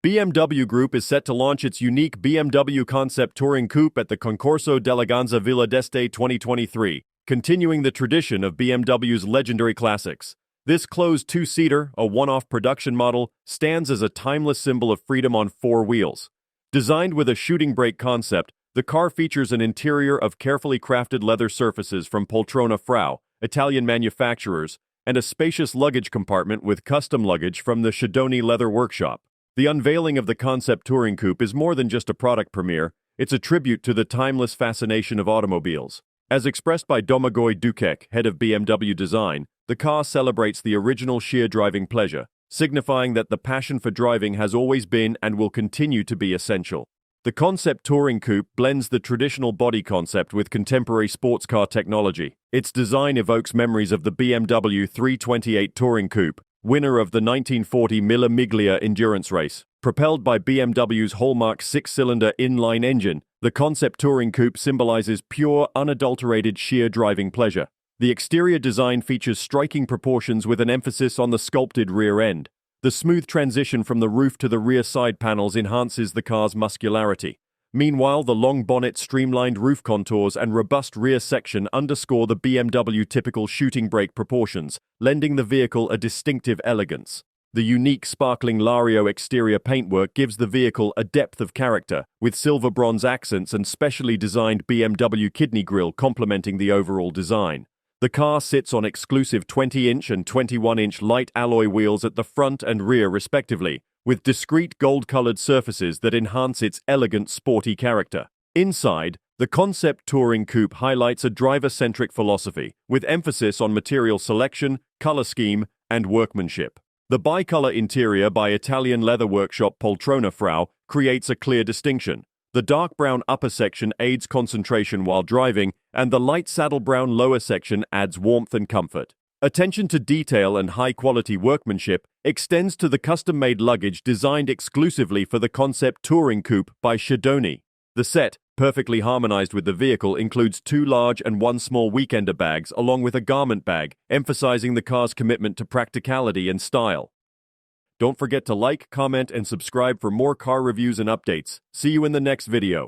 BMW Group is set to launch its unique BMW Concept Touring Coupe at the Concorso d'Eleganza Villa d'Este 2023, continuing the tradition of BMW's legendary classics. This closed two-seater, a one-off production model, stands as a timeless symbol of freedom on four wheels. Designed with a shooting brake concept, the car features an interior of carefully crafted leather surfaces from Poltrona Frau, Italian manufacturers, and a spacious luggage compartment with custom luggage from the Schedoni leather workshop. The unveiling of the Concept Touring Coupe is more than just a product premiere, it's a tribute to the timeless fascination of automobiles. As expressed by Domagoj Dukec, head of BMW Design, the car celebrates the original sheer driving pleasure, signifying that the passion for driving has always been and will continue to be essential. The Concept Touring Coupe blends the traditional body concept with contemporary sports car technology. Its design evokes memories of the BMW 328 Touring Coupe, winner of the 1940 Mille Miglia endurance race. Propelled by BMW's hallmark six-cylinder inline engine, the Concept Touring Coupe symbolizes pure, unadulterated sheer driving pleasure. The exterior design features striking proportions with an emphasis on the sculpted rear end. The smooth transition from the roof to the rear side panels enhances the car's muscularity. Meanwhile, the long bonnet, streamlined roof contours, and robust rear section underscore the BMW typical shooting brake proportions, lending the vehicle a distinctive elegance. The unique sparkling Lario exterior paintwork gives the vehicle a depth of character, with silver bronze accents and specially designed BMW kidney grille complementing the overall design. The car sits on exclusive 20-inch and 21-inch light alloy wheels at the front and rear respectively, with discrete gold-colored surfaces that enhance its elegant, sporty character. Inside, the Concept Touring Coupe highlights a driver-centric philosophy, with emphasis on material selection, color scheme, and workmanship. The bicolor interior by Italian leather workshop Poltrona Frau creates a clear distinction. The dark brown upper section aids concentration while driving, and the light saddle brown lower section adds warmth and comfort. Attention to detail and high-quality workmanship extends to the custom-made luggage designed exclusively for the Concept Touring Coupe by Schedoni. The set, perfectly harmonized with the vehicle, includes two large and one small weekender bags along with a garment bag, emphasizing the car's commitment to practicality and style. Don't forget to like, comment, and subscribe for more car reviews and updates. See you in the next video.